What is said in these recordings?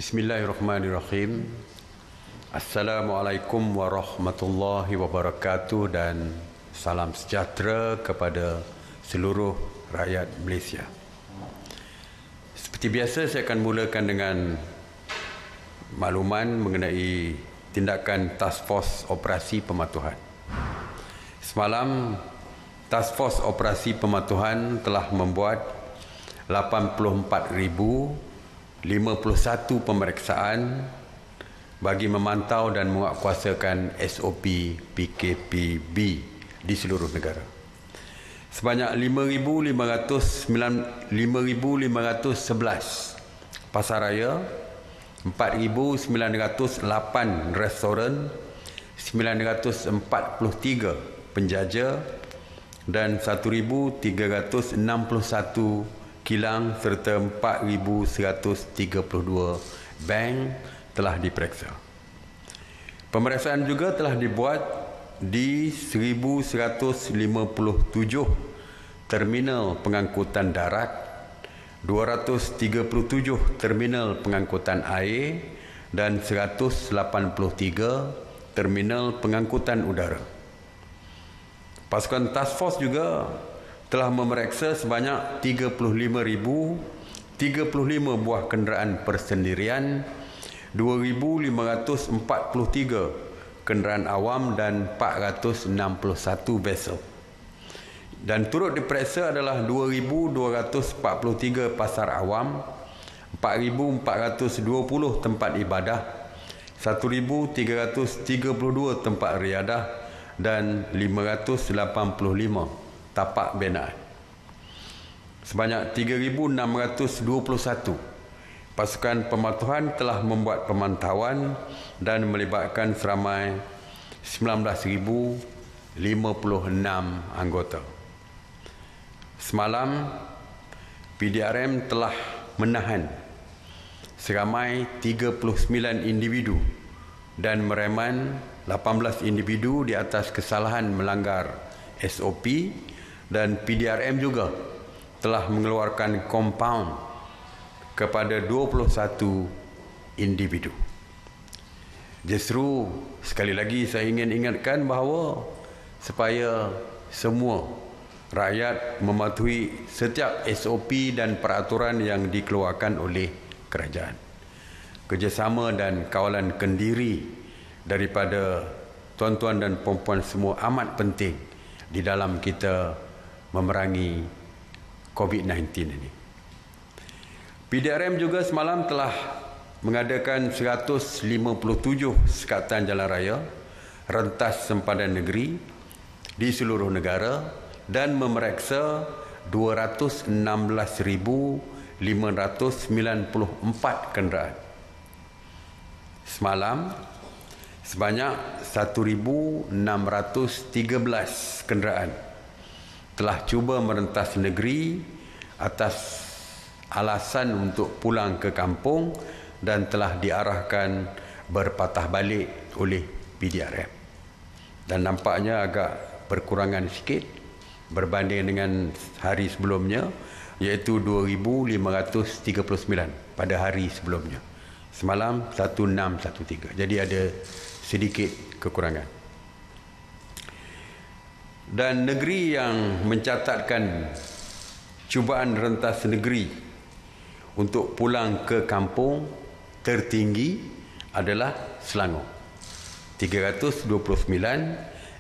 Bismillahirrahmanirrahim. Assalamualaikum warahmatullahi wabarakatuh dan salam sejahtera kepada seluruh rakyat Malaysia. Seperti biasa, saya akan mulakan dengan makluman mengenai tindakan Task Force Operasi Pematuhan. Semalam, Task Force Operasi Pematuhan telah membuat 84,051 pemeriksaan bagi memantau dan menguatkuasakan SOP PKPB di seluruh negara. Sebanyak 5,511 pasaraya, 4,908 restoran, 943 penjaja dan 1,361 kilang serta 4,132 bank telah diperiksa. Pemeriksaan juga telah dibuat di 1,157 terminal pengangkutan darat, 237 terminal pengangkutan air dan 183 terminal pengangkutan udara. Pasukan Task Force juga telah memeriksa sebanyak 35,035 buah kenderaan persendirian, 2,543 kenderaan awam dan 461 vessel. Dan turut diperiksa adalah 2,243 pasar awam, 4,420 tempat ibadah, 1,332 tempat riadah dan 585 tapak binaan. Sebanyak 3,621 pasukan pematuhan telah membuat pemantauan dan melibatkan seramai 19,056 anggota. Semalam, PDRM telah menahan seramai 39 individu dan mereman 18 individu di atas kesalahan melanggar SOP, dan PDRM juga telah mengeluarkan kompaun kepada 21 individu. Justru sekali lagi saya ingin ingatkan bahawa supaya semua rakyat mematuhi setiap SOP dan peraturan yang dikeluarkan oleh kerajaan. Kerjasama dan kawalan kendiri daripada tuan-tuan dan puan-puan semua amat penting di dalam kita memerangi COVID-19 ini. PDRM juga semalam telah mengadakan 157 sekatan jalan raya, rentas sempadan negeri di seluruh negara dan memeriksa 216,594 kenderaan. Semalam, sebanyak 1,613 kenderaan telah cuba merentas negeri atas alasan untuk pulang ke kampung dan telah diarahkan berpatah balik oleh PDRM. Dan nampaknya agak berkurangan sikit berbanding dengan hari sebelumnya, iaitu 2,539 pada hari sebelumnya. Semalam 1,613. Jadi ada sedikit kekurangan. Dan negeri yang mencatatkan cubaan rentas negeri untuk pulang ke kampung tertinggi adalah Selangor, 329,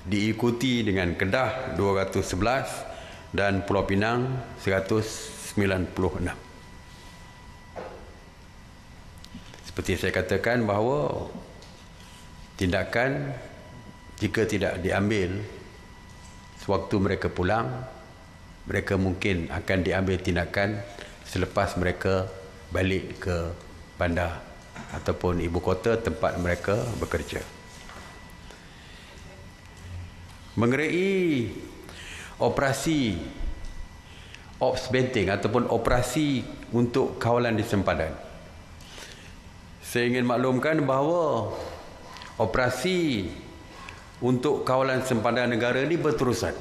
diikuti dengan Kedah 211 dan Pulau Pinang 196. Seperti saya katakan bahawa tindakan jika tidak diambil sewaktu mereka pulang, mereka mungkin akan diambil tindakan selepas mereka balik ke bandar ataupun ibu kota tempat mereka bekerja. Mengenai operasi Ops Benteng ataupun operasi untuk kawalan di sempadan, saya ingin maklumkan bahawa operasi untuk kawalan sempadan negara ini berterusan,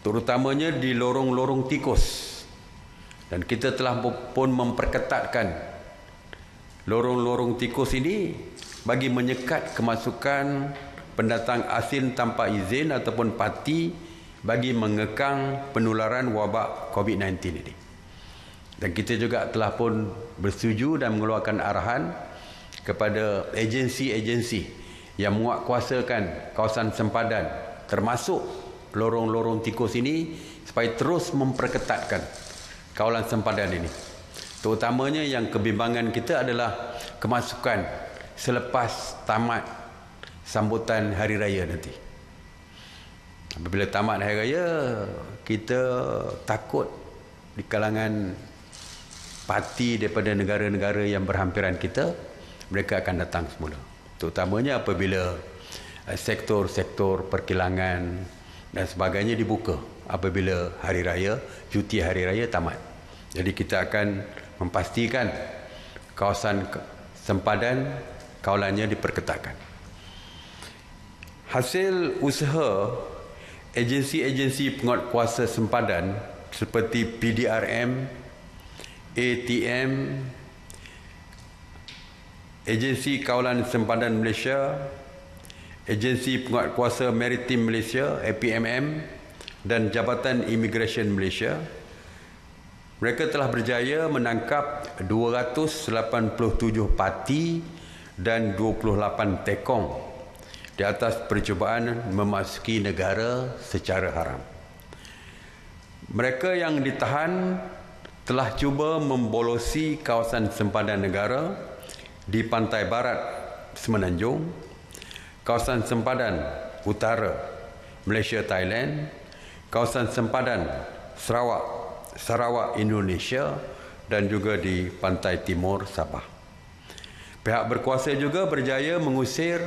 terutamanya di lorong-lorong tikus, dan kita telah pun memperketatkan Lorong-lorong tikus ini bagi menyekat kemasukan pendatang asing tanpa izin ataupun parti bagi mengekang penularan wabak COVID-19 ini. Dan kita juga telah pun bersetuju dan mengeluarkan arahan kepada agensi-agensi yang menguatkuasakan kawasan sempadan termasuk lorong-lorong tikus ini supaya terus memperketatkan kawalan sempadan ini. Terutamanya yang kebimbangan kita adalah kemasukan selepas tamat sambutan Hari Raya nanti. Apabila tamat Hari Raya, kita takut di kalangan parti daripada negara-negara yang berhampiran kita, mereka akan datang semula. Terutamanya apabila sektor-sektor perkilangan dan sebagainya dibuka apabila Hari Raya, cuti Hari Raya tamat. Jadi kita akan memastikan kawasan sempadan kawalannya diperketatkan. Hasil usaha agensi-agensi penguatkuasa sempadan seperti PDRM, ATM, Agensi Kawalan Sempadan Malaysia, Agensi Penguatkuasa Maritim Malaysia (APMM) dan Jabatan Immigration Malaysia, mereka telah berjaya menangkap 287 parti dan 28 tekong di atas percubaan memasuki negara secara haram. Mereka yang ditahan telah cuba membolosi kawasan sempadan negara di pantai barat Semenanjung, kawasan sempadan utara Malaysia Thailand, kawasan sempadan Sarawak Indonesia dan juga di pantai timur Sabah. Pihak berkuasa juga berjaya mengusir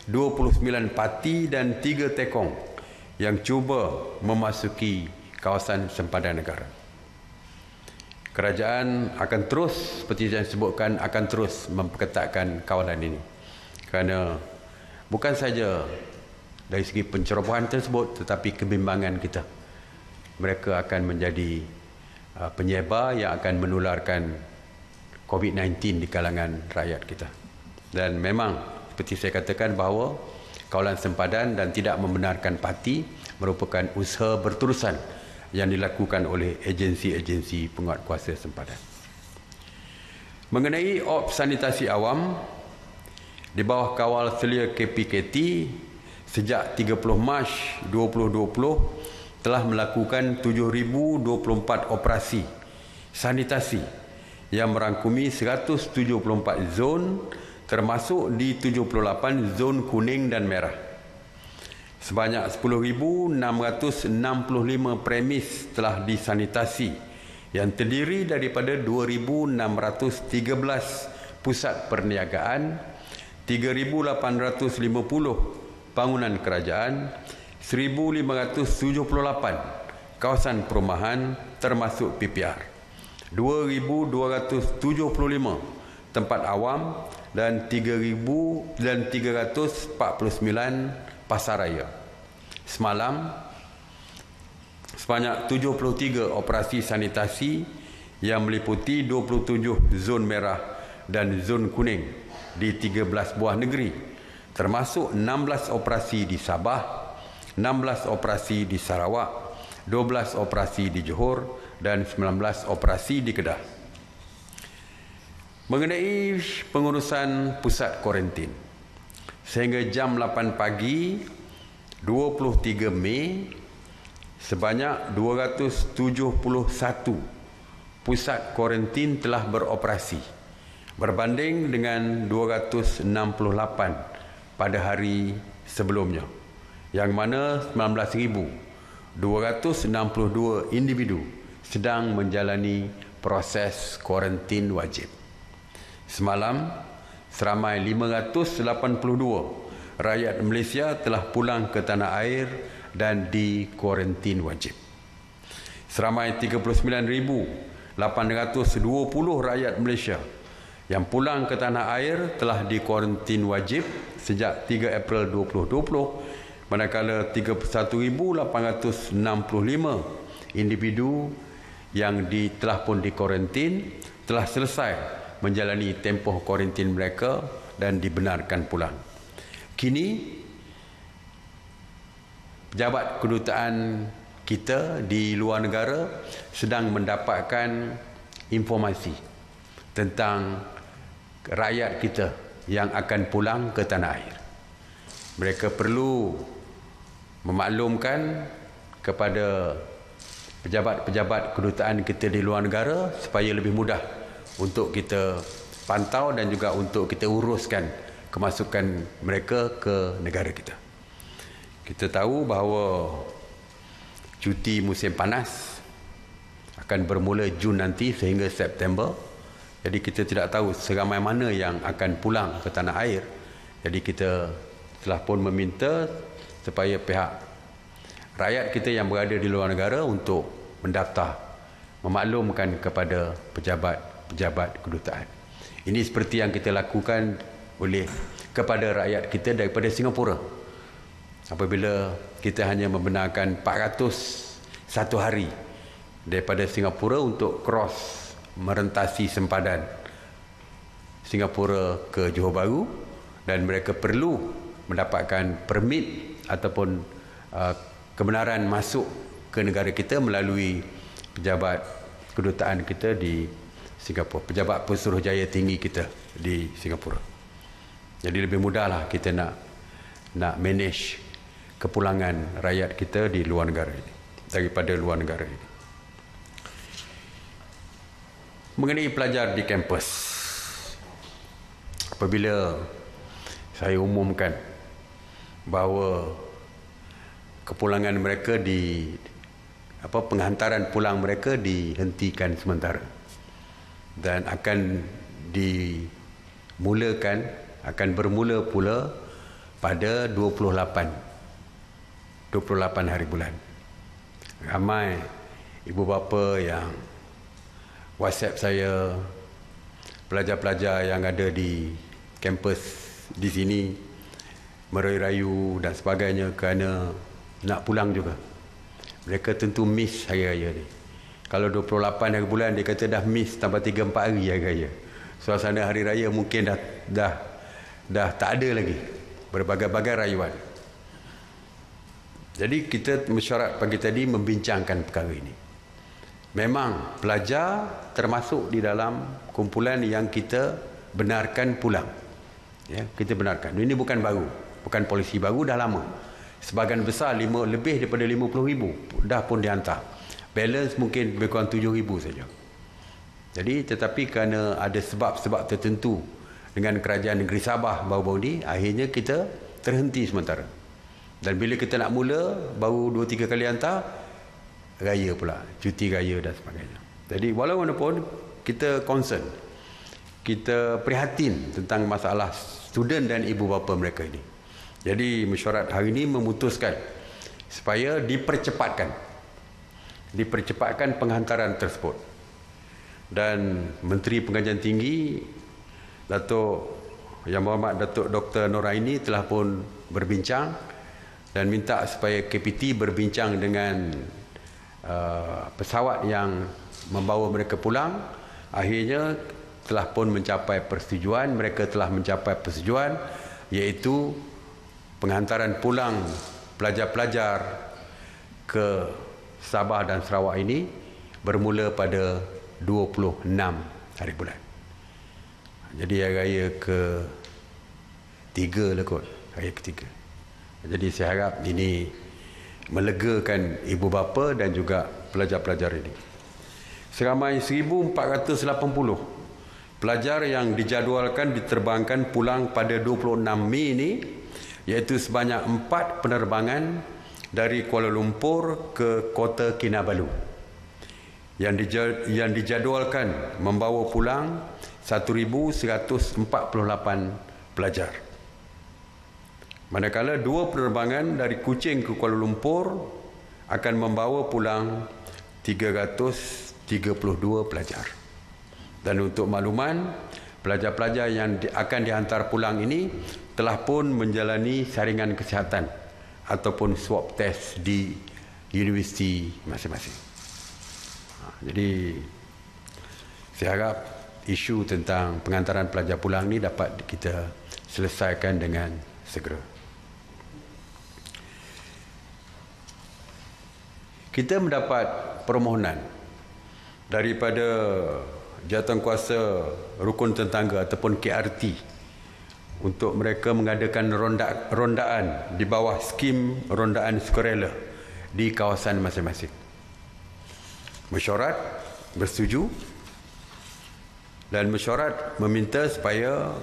29 parti dan 3 tekong yang cuba memasuki kawasan sempadan negara. Kerajaan akan terus, seperti yang disebutkan, akan terus memperketatkan kawalan ini. Kerana bukan saja dari segi pencerobohan tersebut, tetapi kebimbangan kita. Mereka akan menjadi penyebar yang akan menularkan COVID-19 di kalangan rakyat kita. Dan memang seperti saya katakan bahawa kawalan sempadan dan tidak membenarkan parti merupakan usaha berterusan yang dilakukan oleh agensi-agensi penguatkuasa sempadan. Mengenai sanitasi awam, di bawah kawal selia KPKT sejak 30 Mac 2020 telah melakukan 7,024 operasi sanitasi yang merangkumi 174 zon termasuk di 78 zon kuning dan merah. Sebanyak 10,665 premis telah disanitasi yang terdiri daripada 2,613 pusat perniagaan, 3,850 bangunan kerajaan, 1,578 kawasan perumahan termasuk PPR, 2,275 tempat awam dan 3,349 pasaraya. Semalam, sebanyak 73 operasi sanitasi yang meliputi 27 zon merah dan zon kuning di 13 buah negeri, termasuk 16 operasi di Sabah, 16 operasi di Sarawak, 12 operasi di Johor dan 19 operasi di Kedah. Mengenai pengurusan pusat kuarantin, sehingga jam 8 pagi 23 Mei, sebanyak 271 pusat kuarantin telah beroperasi berbanding dengan 268 pada hari sebelumnya, yang mana 19,262 individu sedang menjalani proses kuarantin wajib. Semalam, seramai 582 rakyat Malaysia telah pulang ke tanah air dan di kuarantin wajib. Seramai 39,820 rakyat Malaysia yang pulang ke tanah air telah di kuarantin wajib sejak 3 April 2020, manakala 31,865 individu yang telah pun di kuarantin telah selesai menjalani tempoh kuarantin mereka dan dibenarkan pulang. Kini pejabat kedutaan kita di luar negara sedang mendapatkan informasi tentang rakyat kita yang akan pulang ke tanah air. Mereka perlu memaklumkan kepada pejabat-pejabat kedutaan kita di luar negara supaya lebih mudah untuk kita pantau dan juga untuk kita uruskan kemasukan mereka ke negara kita. Kita tahu bahawa cuti musim panas akan bermula Jun nanti sehingga September. Jadi kita tidak tahu seramai mana yang akan pulang ke tanah air. Jadi kita telah pun meminta supaya pihak rakyat kita yang berada di luar negara untuk mendaftar, memaklumkan kepada pejabat-pejabat kedutaan. Ini seperti yang kita lakukan kepada rakyat kita daripada Singapura. Apabila kita hanya membenarkan 400 satu hari daripada Singapura untuk cross merentasi sempadan Singapura ke Johor Bahru, dan mereka perlu mendapatkan permit ataupun kebenaran masuk ke negara kita melalui pejabat kedutaan kita di Singapura, pejabat Pesuruhjaya tinggi kita di Singapura. Jadi lebih mudahlah kita nak manage kepulangan rakyat kita di luar negara ini, daripada luar negara ini. Mengenai pelajar di kampus, apabila saya umumkan bahawa kepulangan mereka penghantaran pulang mereka dihentikan sementara dan akan bermula pula pada 28 hari bulan. Ramai ibu bapa yang WhatsApp saya, pelajar-pelajar yang ada di kampus di sini merayu-rayu dan sebagainya kerana nak pulang juga. Mereka tentu miss hari raya ni. Kalau 28 hari bulan dia kata dah miss tambah 3-4 hari hari raya. Suasana hari raya mungkin dah tak ada lagi. Berbagai-bagai rayuan. Jadi kita mesyuarat pagi tadi membincangkan perkara ini. Memang pelajar termasuk di dalam kumpulan yang kita benarkan pulang. Ya, kita benarkan. Ini bukan baru, bukan polisi baru, dah lama. Sebahagian besar lebih daripada 50,000 dah pun dihantar. Balance mungkin lebih kurang 7,000 saja. Jadi tetapi kerana ada sebab-sebab tertentu dengan kerajaan negeri Sabah baru-baru ni, akhirnya kita terhenti sementara. Dan bila kita nak mula baru 2-3 kali hantar, raya pula, cuti raya dan sebagainya. Jadi walaupun kita concern, kita prihatin tentang masalah student dan ibu bapa mereka ini. Jadi mesyuarat hari ini memutuskan supaya dipercepatkan penghantaran tersebut. Dan Menteri Pengajian Tinggi Datuk Yang Berhormat Datuk Dr. Noraini telah pun berbincang dan minta supaya KPT berbincang dengan pesawat yang membawa mereka pulang. Akhirnya telah pun mencapai persetujuan, mereka telah mencapai persetujuan, iaitu penghantaran pulang pelajar-pelajar ke Sabah dan Sarawak ini bermula pada 26 hari bulan. Jadi hari raya ke-3 lah kot, hari ke-3. Jadi saya harap ini melegakan ibu bapa dan juga pelajar-pelajar ini. Seramai 1,480 pelajar yang dijadualkan diterbangkan pulang pada 26 Mei ini, iaitu sebanyak 4 penerbangan dari Kuala Lumpur ke Kota Kinabalu yang dijadualkan membawa pulang 1,148 pelajar. Manakala 2 penerbangan dari Kuching ke Kuala Lumpur akan membawa pulang 332 pelajar. Dan untuk makluman, pelajar-pelajar yang akan dihantar pulang ini telah pun menjalani saringan kesihatan ataupun swab test di universiti masing-masing. Jadi saya harap isu tentang pengantaran pelajar pulang ni dapat kita selesaikan dengan segera. Kita mendapat permohonan daripada jawatankuasa rukun tetangga ataupun KRT untuk mereka mengadakan rondaan di bawah skim rondaan sukarela di kawasan masing-masing. Mesyuarat bersetuju dan mesyuarat meminta supaya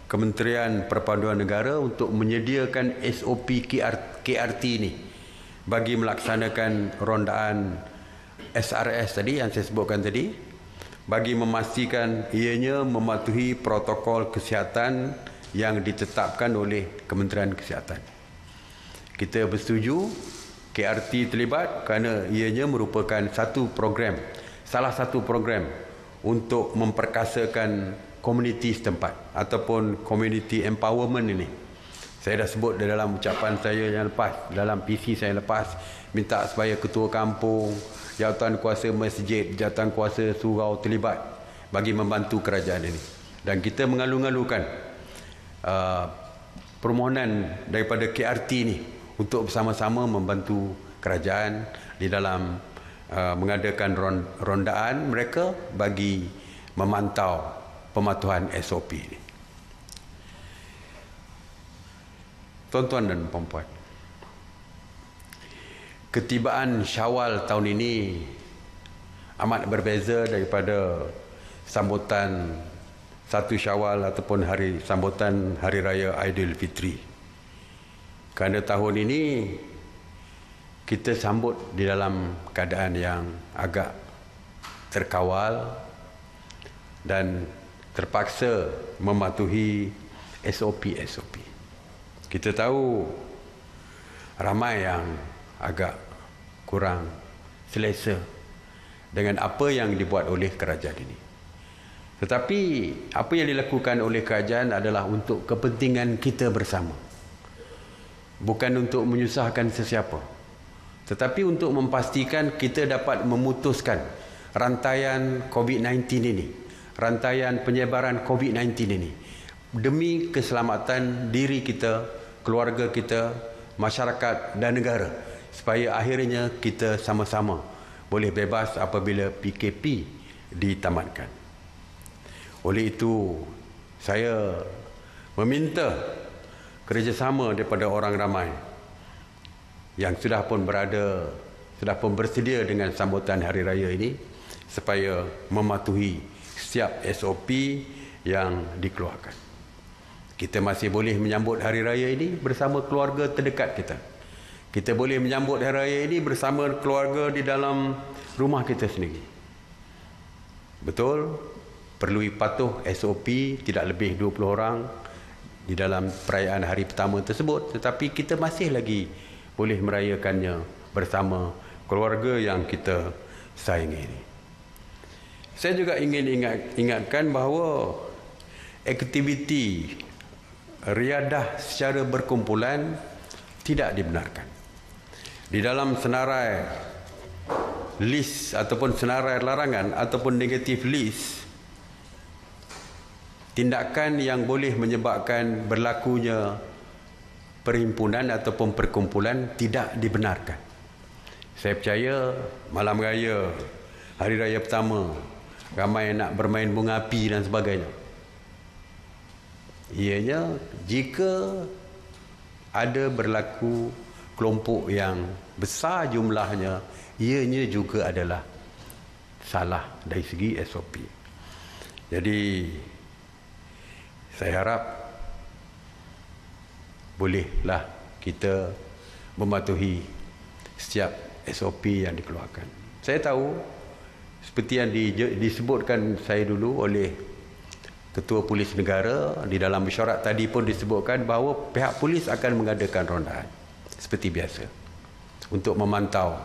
Kementerian Perpaduan Negara untuk menyediakan SOP KRT ini bagi melaksanakan rondaan SRS tadi yang saya sebutkan tadi, bagi memastikan ianya mematuhi protokol kesihatan yang ditetapkan oleh Kementerian Kesihatan. Kita bersetuju KRT terlibat kerana ianya merupakan salah satu program untuk memperkasakan komuniti setempat ataupun community empowerment ini. Saya dah sebut dalam ucapan saya yang lepas, dalam PC saya lepas, minta supaya ketua kampung, jawatankuasa masjid, jawatankuasa surau terlibat bagi membantu kerajaan ini. Dan kita mengalu-alukan permohonan daripada KRT ini untuk bersama-sama membantu kerajaan di dalam mengadakan rondaan mereka bagi memantau pematuhan SOP ini. Tuan-tuan dan puan-puan, ketibaan Syawal tahun ini amat berbeza daripada sambutan 1 Syawal ataupun sambutan Hari Raya Aidilfitri. Kerana tahun ini kita sambut di dalam keadaan yang agak terkawal dan terpaksa mematuhi SOP. Kita tahu ramai yang agak kurang selesa dengan apa yang dibuat oleh kerajaan ini. Tetapi apa yang dilakukan oleh kerajaan adalah untuk kepentingan kita bersama. Bukan untuk menyusahkan sesiapa. Tetapi untuk memastikan kita dapat memutuskan rantaian COVID-19 ini, rantaian penyebaran COVID-19 ini, demi keselamatan diri kita, keluarga kita, masyarakat dan negara, supaya akhirnya kita sama-sama boleh bebas apabila PKP ditamatkan. Oleh itu, saya meminta kerjasama daripada orang ramai yang sudah pun bersedia dengan sambutan Hari Raya ini supaya mematuhi setiap SOP yang dikeluarkan. Kita masih boleh menyambut Hari Raya ini bersama keluarga terdekat kita. Kita boleh menyambut Hari Raya ini bersama keluarga di dalam rumah kita sendiri. Betul, perlu patuh SOP tidak lebih 20 orang di dalam perayaan hari pertama tersebut, tetapi kita masih lagi boleh merayakannya bersama keluarga yang kita sayangi ini. Saya juga ingin ingatkan bahawa aktiviti riadah secara berkumpulan tidak dibenarkan. Di dalam senarai list ataupun senarai larangan ataupun negatif list, tindakan yang boleh menyebabkan berlakunya perhimpunan ataupun perkumpulan tidak dibenarkan. Saya percaya malam raya, hari raya pertama, ramai nak bermain bunga api dan sebagainya. Ianya jika ada berlaku kelompok yang besar jumlahnya, ianya juga adalah salah dari segi SOP. Jadi saya harap bolehlah kita mematuhi setiap SOP yang dikeluarkan. Saya tahu seperti yang disebutkan saya dulu oleh Ketua Polis Negara di dalam mesyuarat tadi pun disebutkan bahawa pihak polis akan mengadakan rondaan seperti biasa untuk memantau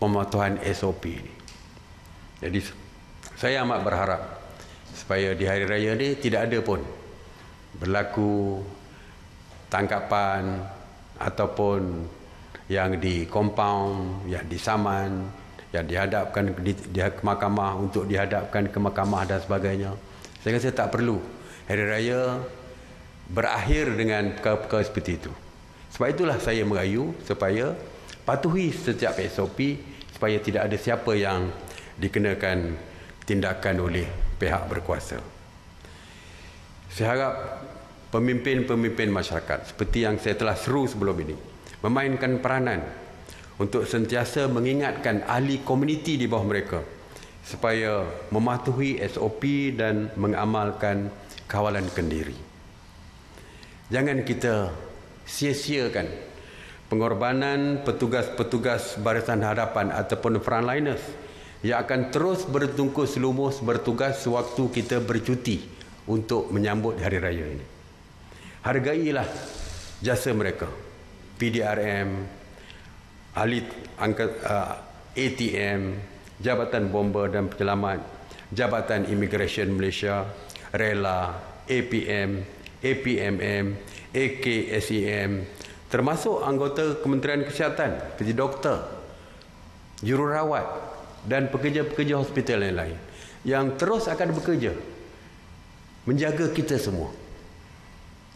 pematuhan SOP ini. Jadi saya amat berharap supaya di hari raya ini tidak ada pun berlaku tangkapan ataupun yang di compound, yang di saman, yang dihadapkan ke mahkamah untuk dihadapkan ke mahkamah dan sebagainya. Saya rasa tak perlu hari raya berakhir dengan perkara-perkara seperti itu. Sebab itulah saya merayu supaya patuhi setiap SOP supaya tidak ada siapa yang dikenakan tindakan oleh pihak berkuasa. Saya harap pemimpin-pemimpin masyarakat seperti yang saya telah seru sebelum ini memainkan peranan untuk sentiasa mengingatkan ahli komuniti di bawah mereka supaya mematuhi SOP dan mengamalkan kawalan kendiri. Jangan kita sia-siakan pengorbanan petugas-petugas barisan hadapan ataupun frontliners yang akan terus bertungkus lumus bertugas sewaktu kita bercuti untuk menyambut hari raya ini. Hargailah jasa mereka. PDRM, ahli ATM, Jabatan Bomba dan Penyelamat, Jabatan Imigresen Malaysia, RELA, APM, APMM, AKSEM, termasuk anggota Kementerian Kesihatan seperti doktor, jururawat dan pekerja-pekerja hospital yang lain yang terus akan bekerja menjaga kita semua,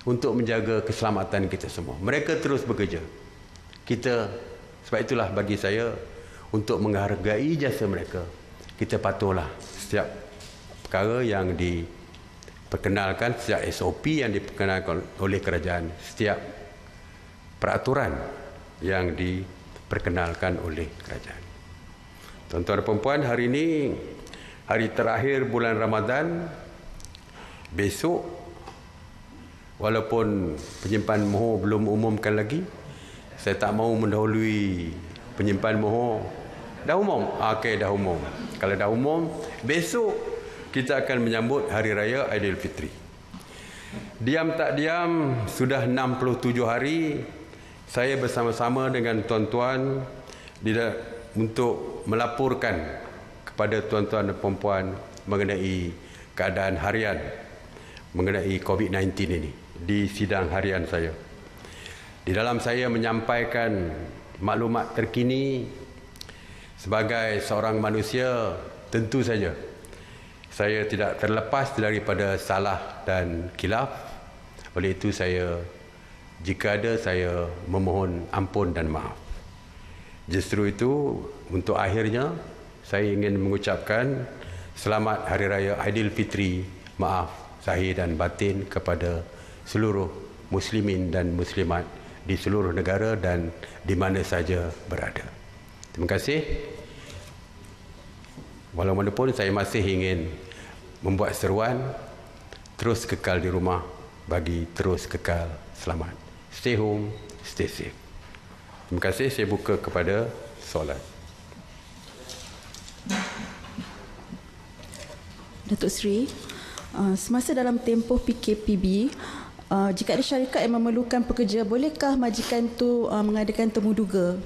untuk menjaga keselamatan kita semua. Mereka terus bekerja. Sebab itulah bagi saya, untuk menghargai jasa mereka, kita patuhlah setiap perkara yang diperkenalkan, setiap SOP yang diperkenalkan oleh kerajaan, setiap peraturan yang diperkenalkan oleh kerajaan. Tuan-tuan dan puan-puan, hari ini hari terakhir bulan Ramadan. Besok, walaupun penyimpan mohon belum umumkan lagi, saya tak mahu mendahului penyimpan mohon. Dah umum? Okey, dah umum. Kalau dah umum, besok kita akan menyambut Hari Raya Aidilfitri. Diam tak diam, sudah 67 hari saya bersama-sama dengan tuan-tuan untuk melaporkan kepada tuan-tuan dan puan-puan mengenai keadaan harian mengenai COVID-19 ini di sidang harian saya. Di dalam saya menyampaikan maklumat terkini sebagai seorang manusia, tentu saja saya tidak terlepas daripada salah dan khilaf. Oleh itu jika ada, saya memohon ampun dan maaf. Justru itu, untuk akhirnya saya ingin mengucapkan selamat Hari Raya Aidilfitri, maaf zahir dan batin kepada seluruh muslimin dan muslimat di seluruh negara dan di mana saja berada. Terima kasih. Walaupun saya masih ingin membuat seruan, terus kekal di rumah bagi terus kekal selamat. Stay home, stay safe. Terima kasih. Saya buka kepada soalan. Datuk Seri, semasa dalam tempoh PKPB, jika ada syarikat yang memerlukan pekerja, bolehkah majikan itu mengadakan temu duga?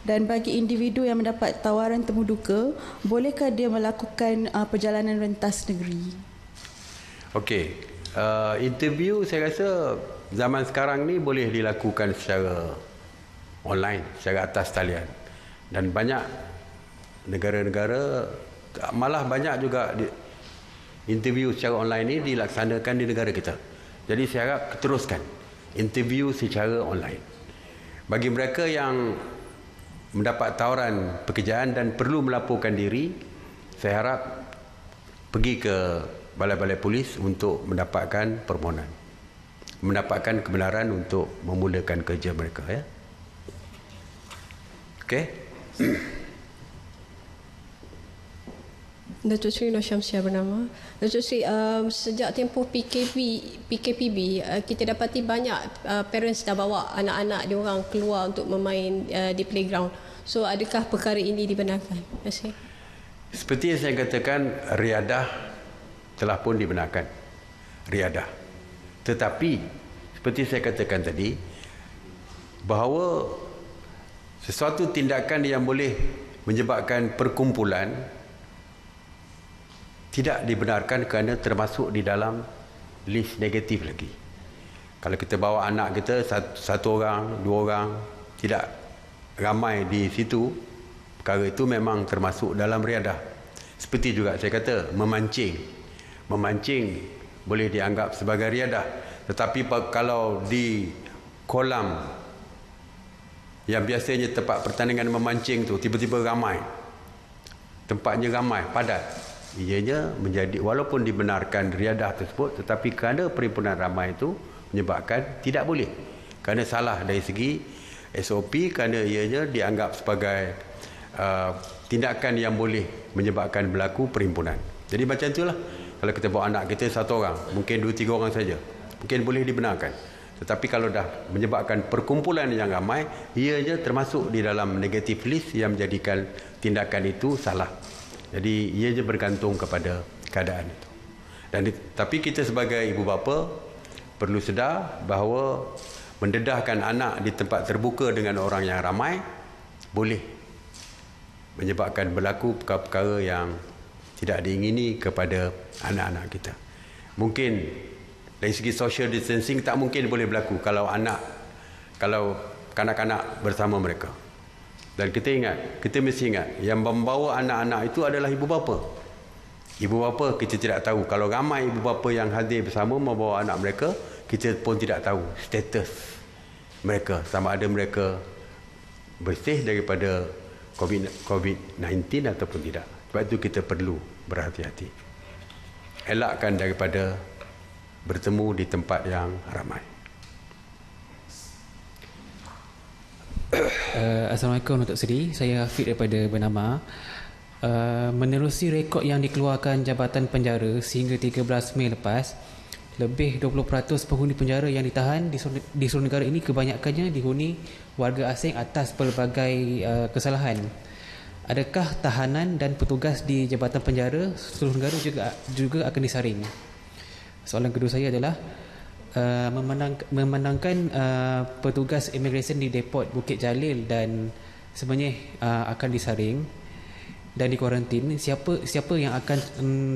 Dan bagi individu yang mendapat tawaran temu duga, bolehkah dia melakukan perjalanan rentas negeri? Okey, interview saya rasa zaman sekarang ni boleh dilakukan secara online, secara atas talian. Dan banyak negara-negara, malah banyak juga interview secara online ni dilaksanakan di negara kita. Jadi saya harap teruskan interview secara online. Bagi mereka yang mendapat tawaran pekerjaan dan perlu melaporkan diri, saya harap pergi ke balai-balai polis untuk mendapatkan permohonan, mendapatkan kebenaran untuk memulakan kerja mereka. Ya. Okey. Datuk Seri Nur Syamsiah bernama. Datuk Seri, sejak tempoh PKPB, kita dapati banyak parents dah bawa anak-anak diorang keluar untuk bermain di playground. So, adakah perkara ini dibenarkan? Terima kasih. Seperti yang saya katakan, riadah telah pun dibenarkan. Riadah. Tetapi, seperti saya katakan tadi, bahawa sesuatu tindakan yang boleh menyebabkan perkumpulan tidak dibenarkan kerana termasuk di dalam list negatif lagi. Kalau kita bawa anak kita satu orang, dua orang, tidak ramai di situ, perkara itu memang termasuk dalam riadah. Seperti juga saya kata, memancing. Memancing boleh dianggap sebagai riadah. Tetapi kalau di kolam yang biasanya tempat pertandingan memancing tu tiba-tiba ramai, tempatnya ramai, padat, ianya menjadi, walaupun dibenarkan riadah tersebut, tetapi kerana perhimpunan ramai itu menyebabkan tidak boleh, kerana salah dari segi SOP, kerana ianya dianggap sebagai tindakan yang boleh menyebabkan berlaku perhimpunan. Jadi macam itulah, kalau kita bawa anak kita satu orang, mungkin 2-3 orang saja, mungkin boleh dibenarkan. Tetapi kalau dah menyebabkan perkumpulan yang ramai, ianya termasuk di dalam negative list yang menjadikan tindakan itu salah. Jadi ianya bergantung kepada keadaan itu. Tapi kita sebagai ibu bapa perlu sedar bahawa mendedahkan anak di tempat terbuka dengan orang yang ramai boleh menyebabkan berlaku perkara-perkara yang tidak diingini kepada anak-anak kita. Mungkin dari segi social distancing tak mungkin boleh berlaku kalau kanak-kanak bersama mereka. Dan kita mesti ingat, yang membawa anak-anak itu adalah ibu bapa. Ibu bapa kita tidak tahu. Kalau ramai ibu bapa yang hadir bersama membawa anak mereka, kita pun tidak tahu status mereka, sama ada mereka bersih daripada COVID-19 ataupun tidak. Sebab itu kita perlu berhati-hati. Elakkan daripada bertemu di tempat yang ramai. Assalamualaikum Datuk Seri, saya Hafid daripada Bernama. Menerusi rekod yang dikeluarkan Jabatan Penjara sehingga 13 Mei lepas, lebih 20% penghuni penjara yang ditahan di seluruh negara ini kebanyakannya dihuni warga asing atas pelbagai kesalahan. Adakah tahanan dan petugas di Jabatan Penjara seluruh negara juga akan disaring? Soalan kedua saya adalah memandangkan petugas imigresen di Depot Bukit Jalil dan sebenarnya akan disaring dan dikuarantin, siapa yang akan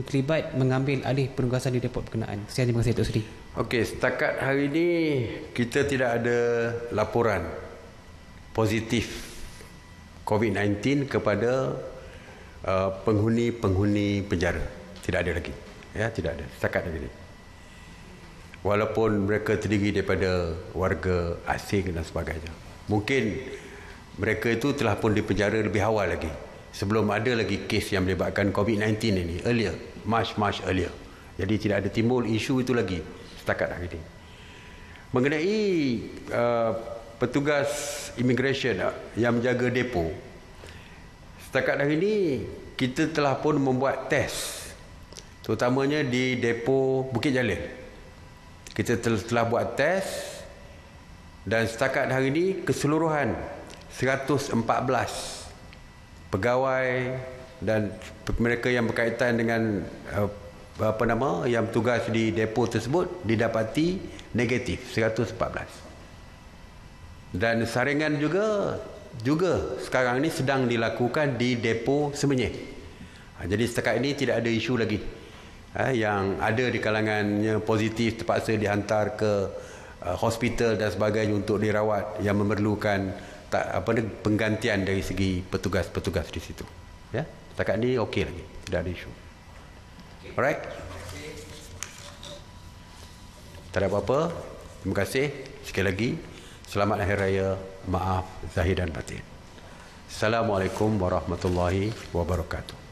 terlibat mengambil alih penugasan di Depot berkenaan? Terima kasih Datuk Seri. Okey, setakat hari ini kita tidak ada laporan positif COVID-19 kepada penghuni penjara. Tidak ada lagi. Ya, tidak ada setakat hari ini. Walaupun mereka terdiri daripada warga asing dan sebagainya. Mungkin mereka itu telah pun dipenjara lebih awal lagi, sebelum ada lagi kes yang melibatkan COVID-19 ini, earlier, much earlier. Jadi tidak ada timbul isu itu lagi setakat hari ini. Mengenai petugas immigration yang menjaga depo, setakat hari ini kita telah pun membuat test, terutamanya di depo Bukit Jalil. Kita telah buat test dan setakat hari ini keseluruhan 114 pegawai dan mereka yang berkaitan dengan yang bertugas di depo tersebut didapati negatif 114. Dan saringan juga sekarang ini sedang dilakukan di depo Semenyih. Jadi setakat ini tidak ada isu lagi. Yang ada di kalangannya positif terpaksa dihantar ke hospital dan sebagainya untuk dirawat, yang memerlukan penggantian dari segi petugas-petugas di situ. Ya, setakat ni okey lagi, tidak ada isu. Alright. Tak ada apa-apa. Terima kasih sekali lagi. Selamat Hari Raya, maaf zahir dan batin. Assalamualaikum warahmatullahi wabarakatuh.